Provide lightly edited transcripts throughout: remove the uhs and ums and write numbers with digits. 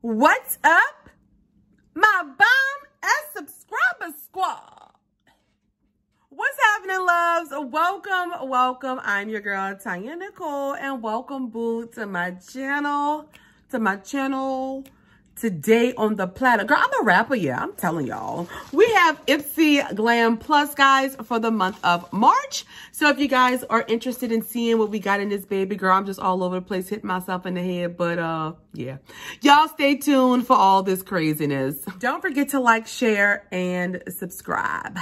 What's up, my bomb and subscriber squad? What's happening, loves? Welcome. I'm your girl, Tonyanicole, and welcome, boo, to my channel. Today on the platter. Girl, I'm a rapper, yeah, I'm telling y'all. We have Ipsy Glam Plus, guys, for the month of March. So if you guys are interested in seeing what we got in this baby, girl, I'm just all over the place, hitting myself in the head. But, yeah. Y'all stay tuned for all this craziness. Don't forget to like, share, and subscribe.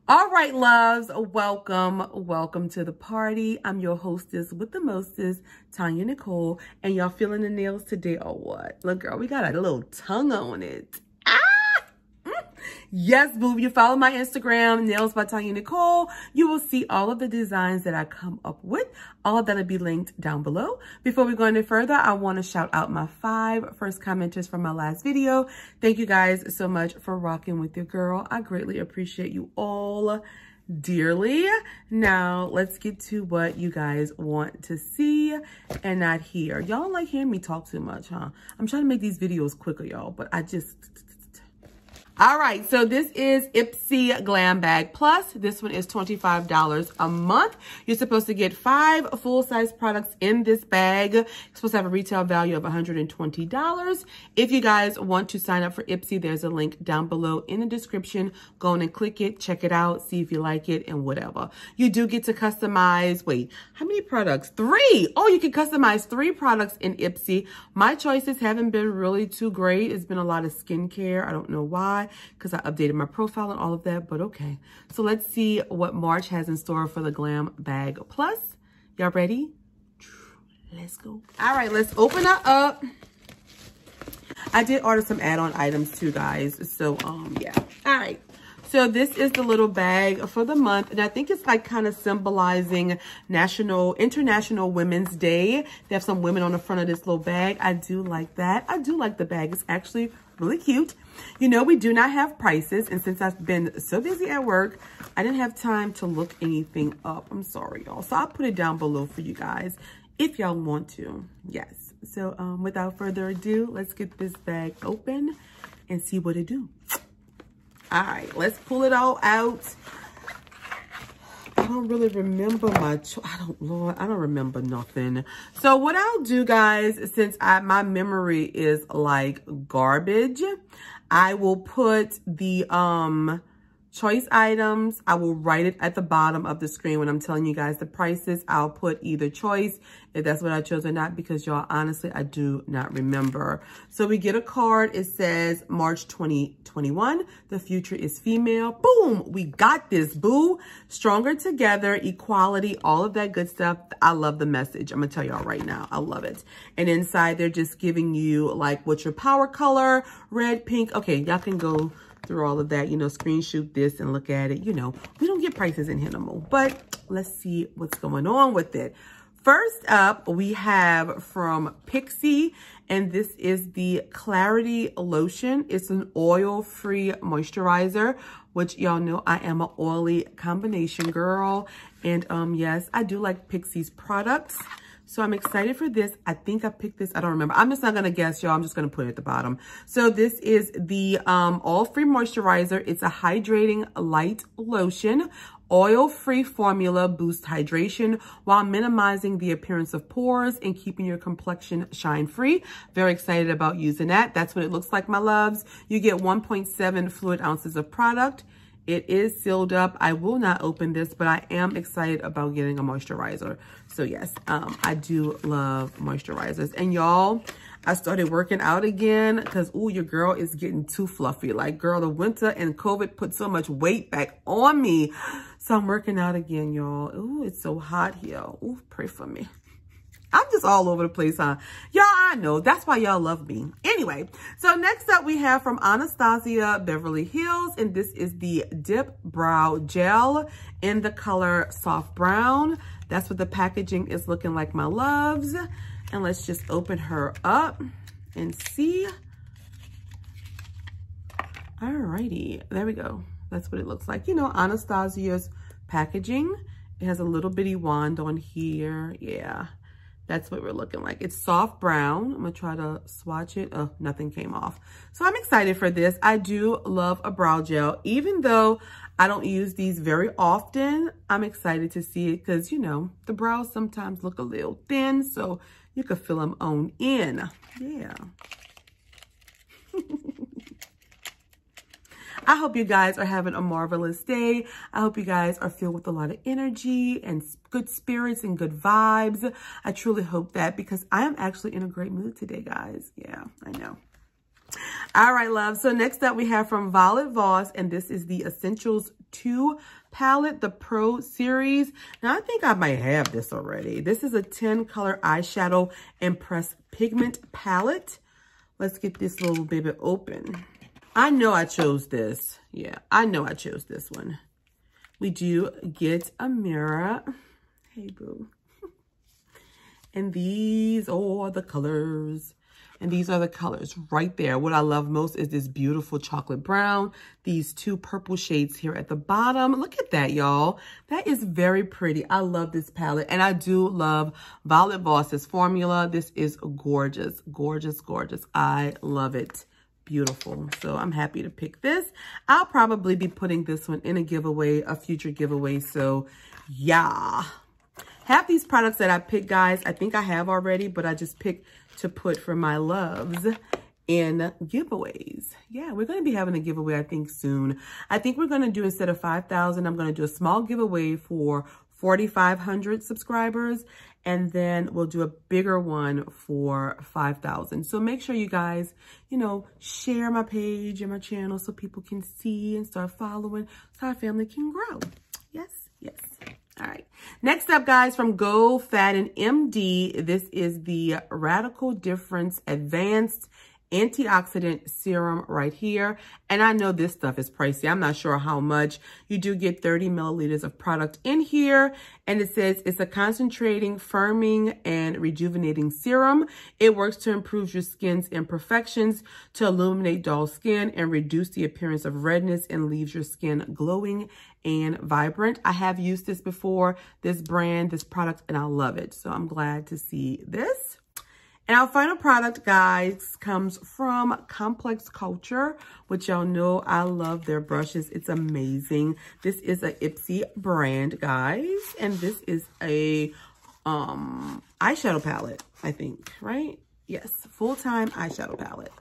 All right, loves, welcome to the party. I'm your hostess with the mostest, Tonyanicole, and y'all feeling the nails today or what? Look, girl, we got a little tongue on it. Yes, boo, you follow my Instagram, Nails by Tonyanicole, you will see all of the designs that I come up with. All of that will be linked down below. Before we go any further, I want to shout out my 5 first commenters from my last video. Thank you guys so much for rocking with your girl. I greatly appreciate you all dearly. Now, let's get to what you guys want to see and not hear. Y'all don't like hearing me talk too much, huh? I'm trying to make these videos quicker, y'all, but I just... All right, so this is Ipsy Glam Bag Plus. This one is $25 a month. You're supposed to get 5 full-size products in this bag. It's supposed to have a retail value of $120. If you guys want to sign up for Ipsy, there's a link down below in the description. Go on and click it, check it out, see if you like it, and whatever. You do get to customize, wait, how many products? 3! Oh, you can customize 3 products in Ipsy. My choices haven't been really too great. It's been a lot of skincare. I don't know why, because I updated my profile and all of that, but okay. So let's see what March has in store for the Glam Bag Plus. Y'all ready? Let's go. All right, let's open her up. I did order some add-on items too, guys. So, yeah. All right. So this is the little bag for the month. And I think it's like kind of symbolizing International Women's Day. They have some women on the front of this little bag. I do like that. I do like the bag. It's actually really cute. You know, we do not have prices. And since I've been so busy at work, I didn't have time to look anything up. I'm sorry, y'all. So I'll put it down below for you guys if y'all want to. Yes. So without further ado, let's get this bag open and see what it do. All right, let's pull it all out. I don't really remember much. Lord, I don't remember nothing. So what I'll do, guys, since my memory is like garbage, I will put the choice items. I will write it at the bottom of the screen when I'm telling you guys the prices. I'll put either choice, if that's what I chose or not, because y'all, honestly, I do not remember. So we get a card. It says March 2021. The future is female. Boom. We got this, boo. Stronger together, equality, all of that good stuff. I love the message. I'm going to tell y'all right now. I love it. And inside, they're just giving you like what's your power color, red, pink. Okay, y'all can go through all of that, you know, screenshot this and look at it. You know, we don't get prices in here no more, but let's see what's going on with it. First up, we have from Pixi, and this is the Clarity Lotion. It's an oil-free moisturizer, which y'all know I am an oily combination girl. And yes, I do like Pixi's products. So I'm excited for this. I think I picked this. I don't remember. I'm just not going to guess, y'all. I'm just going to put it at the bottom. So this is the all-free moisturizer. It's a hydrating light lotion. Oil-free formula boosts hydration while minimizing the appearance of pores and keeping your complexion shine-free. Very excited about using that. That's what it looks like, my loves. You get 1.7 fluid ounces of product. It is sealed up. I will not open this, but I am excited about getting a moisturizer. So yes, I do love moisturizers. And y'all, I started working out again because, ooh, your girl is getting too fluffy. Like, girl, the winter and COVID put so much weight back on me. So I'm working out again, y'all. Ooh, it's so hot here. Ooh, pray for me. I'm just all over the place, huh? Y'all, I know. That's why y'all love me. Anyway, so next up we have from Anastasia, Beverly Hills. And this is the Dip Brow Gel in the color Soft Brown. That's what the packaging is looking like, my loves. And let's just open her up and see. Alrighty, there we go. That's what it looks like. You know, Anastasia's packaging. It has a little bitty wand on here. Yeah. That's what we're looking like. It's soft brown. I'm gonna try to swatch it. Oh, nothing came off. So I'm excited for this. I do love a brow gel. Even though I don't use these very often, I'm excited to see it because, you know, the brows sometimes look a little thin, so you can fill them on in. Yeah. I hope you guys are having a marvelous day. I hope you guys are filled with a lot of energy and good spirits and good vibes. I truly hope that because I am actually in a great mood today, guys. Yeah, I know. All right, love. So next up we have from Voss, and this is the Essentials 2 palette, the Pro Series. Now, I think I might have this already. This is a 10 color eyeshadow and pressed pigment palette. Let's get this little baby open. I know I chose this. Yeah, I know I chose this one. We do get a mirror. Hey, boo. And these are the colors. And these are the colors right there. What I love most is this beautiful chocolate brown. These two purple shades here at the bottom. Look at that, y'all. That is very pretty. I love this palette. And I do love Voss's formula. This is gorgeous, gorgeous, gorgeous. I love it. Beautiful. So I'm happy to pick this. I'll probably be putting this one in a giveaway, a future giveaway. So yeah. Half these products that I picked, guys, I think I have already, but I just picked to put for my loves in giveaways. Yeah, we're going to be having a giveaway, I think, soon. I think we're going to do, instead of 5,000, I'm going to do a small giveaway for 4,500 subscribers. And then we'll do a bigger one for 5,000. So make sure you guys, you know, share my page and my channel so people can see and start following so our family can grow. Yes, yes. All right. Next up, guys, from Go Fatten MD, this is the Radical Difference Advanced Antioxidant Serum right here. And I know this stuff is pricey. I'm not sure how much. You do get 30 milliliters of product in here. And it says it's a concentrating, firming, and rejuvenating serum. It works to improve your skin's imperfections, to illuminate dull skin, and reduce the appearance of redness, and leaves your skin glowing and vibrant. I have used this before, this brand, this product, and I love it. So I'm glad to see this. And our final product, guys, comes from Complex Culture, which y'all know I love their brushes. It's amazing. This is a Ipsy brand, guys. And this is a eyeshadow palette, I think, right? Yes, full-time eyeshadow palette.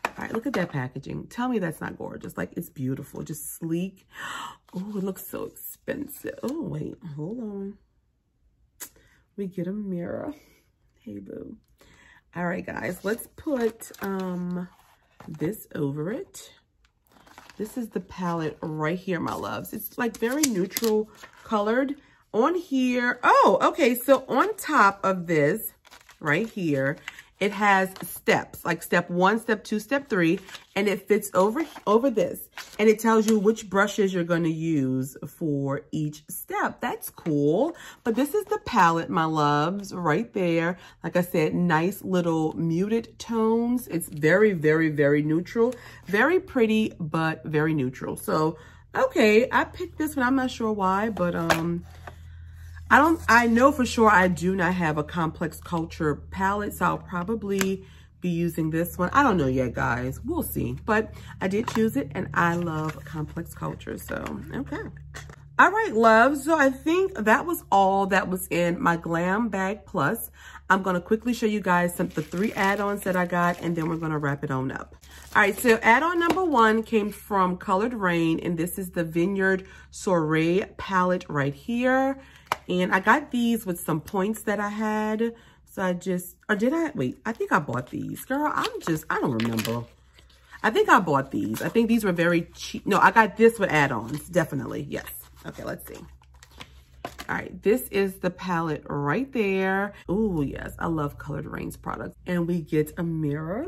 All right, look at that packaging. Tell me that's not gorgeous. Like, it's beautiful, just sleek. Oh, it looks so expensive. Oh, wait, hold on. We get a mirror. Hey, boo. All right, guys, let's put this over it. This is the palette right here, my loves. It's like very neutral colored on here. Oh, okay, so on top of this right here, it has steps, like step 1, step 2, step 3, and it fits over this. And it tells you which brushes you're going to use for each step. That's cool. But this is the palette, my loves, right there. Like I said, nice little muted tones. It's very, very, very neutral. Very pretty, but very neutral. So, okay, I picked this one. I'm not sure why, but I know for sure I do not have a Complex Culture palette, so I'll probably be using this one. I don't know yet, guys. We'll see. But I did choose it, and I love Complex Culture, so okay. All right, loves. So I think that was all that was in my Glam Bag Plus. I'm going to quickly show you guys the 3 add-ons that I got, and then we're going to wrap it on up. All right, so add-on number 1 came from Colored Rain, and this is the Vineyard Soiree palette right here. And I got these with some points that I had. So I just, or did I? Wait, I think I bought these. Girl, I don't remember. I think I bought these. I think these were very cheap. No, I got this with add-ons, definitely. Yes. Okay, let's see. All right, this is the palette right there. Oh, yes, I love Colored Rain's products. And we get a mirror.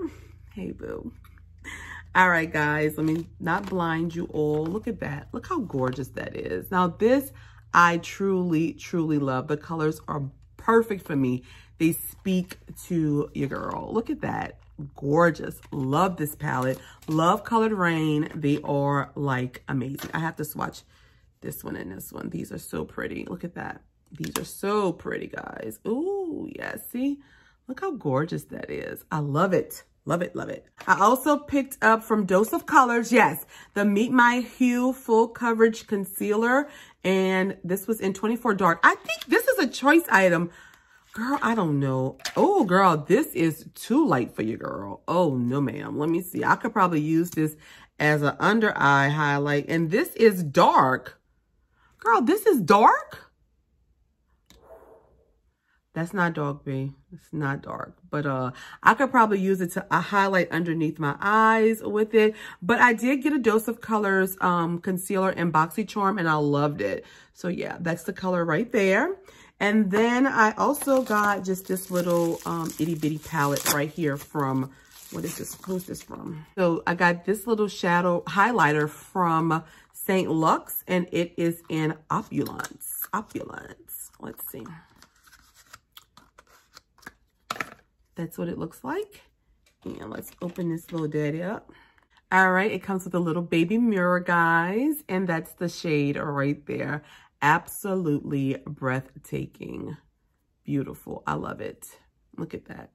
Hey, boo. All right, guys, let me not blind you all. Look at that. Look how gorgeous that is. Now, this I truly, truly love. The colors are perfect for me. They speak to your girl. Look at that. Gorgeous. Love this palette. Love Colored Rain. They are like amazing. I have to swatch this one and this one. These are so pretty. Look at that. These are so pretty, guys. Ooh. Ooh, yeah, see? Look how gorgeous that is. I love it. Love it, love it. I also picked up from Dose of Colors, yes, the Meet My Hue Full Coverage Concealer. And this was in 24 Dark. I think this is a choice item. Girl, I don't know. Oh, girl, this is too light for you, girl. Oh, no, ma'am. Let me see. I could probably use this as an under eye highlight. And this is dark. Girl, this is dark? That's not dark, B. It's not dark. But I could probably use it to highlight underneath my eyes with it. But I did get a Dose of Colors concealer in BoxyCharm, and I loved it. So, yeah, that's the color right there. And then I also got just this little itty-bitty palette right here from, what is this? Who's this from? So, I got this little shadow highlighter from St. Lux, and it is in Opulence. Opulence. Let's see. That's what it looks like. And let's open this little daddy up. All right, it comes with a little baby mirror, guys. And that's the shade right there. Absolutely breathtaking. Beautiful. I love it. Look at that.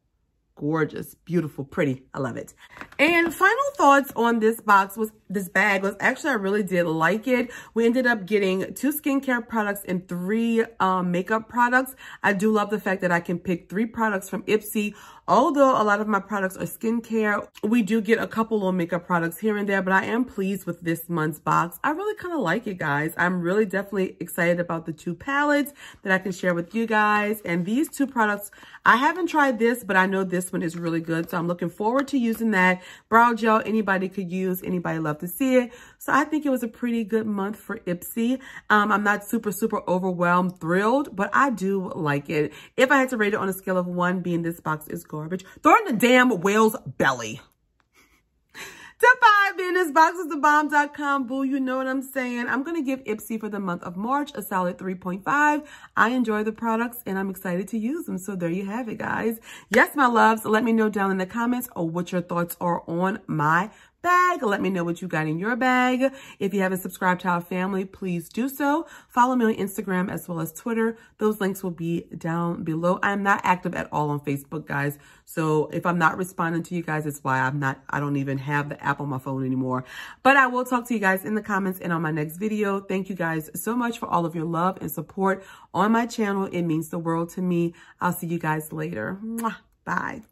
Gorgeous, beautiful, pretty. I love it. And final thoughts on this bag was actually, I really did like it. We ended up getting 2 skincare products and 3 makeup products. I do love the fact that I can pick 3 products from Ipsy. Although a lot of my products are skincare, we do get a couple little makeup products here and there, but I am pleased with this month's box. I really kind of like it, guys. I'm really definitely excited about the 2 palettes that I can share with you guys. And these 2 products, I haven't tried this, but I know this one is really good. So I'm looking forward to using that. Brow gel, anybody could use, anybody love to see it. So I think it was a pretty good month for Ipsy. I'm not super overwhelmed, thrilled, but I do like it. If I had to rate it on a scale of 1, being this box is garbage, throw in the damn whale's belly. To 5, being this box is thebomb.com. Boo, you know what I'm saying. I'm going to give Ipsy for the month of March a solid 3.5. I enjoy the products and I'm excited to use them. So there you have it, guys. Yes, my loves, let me know down in the comments what your thoughts are on my bag. Let me know what you got in your bag. If you haven't subscribed to our family, please do so. Follow me on Instagram as well as Twitter. Those links will be down below. I am not active at all on Facebook, guys. So if I'm not responding to you guys, it's why I don't even have the app on my phone anymore. But I will talk to you guys in the comments and on my next video. Thank you guys so much for all of your love and support on my channel. It means the world to me. I'll see you guys later. Mwah. Bye.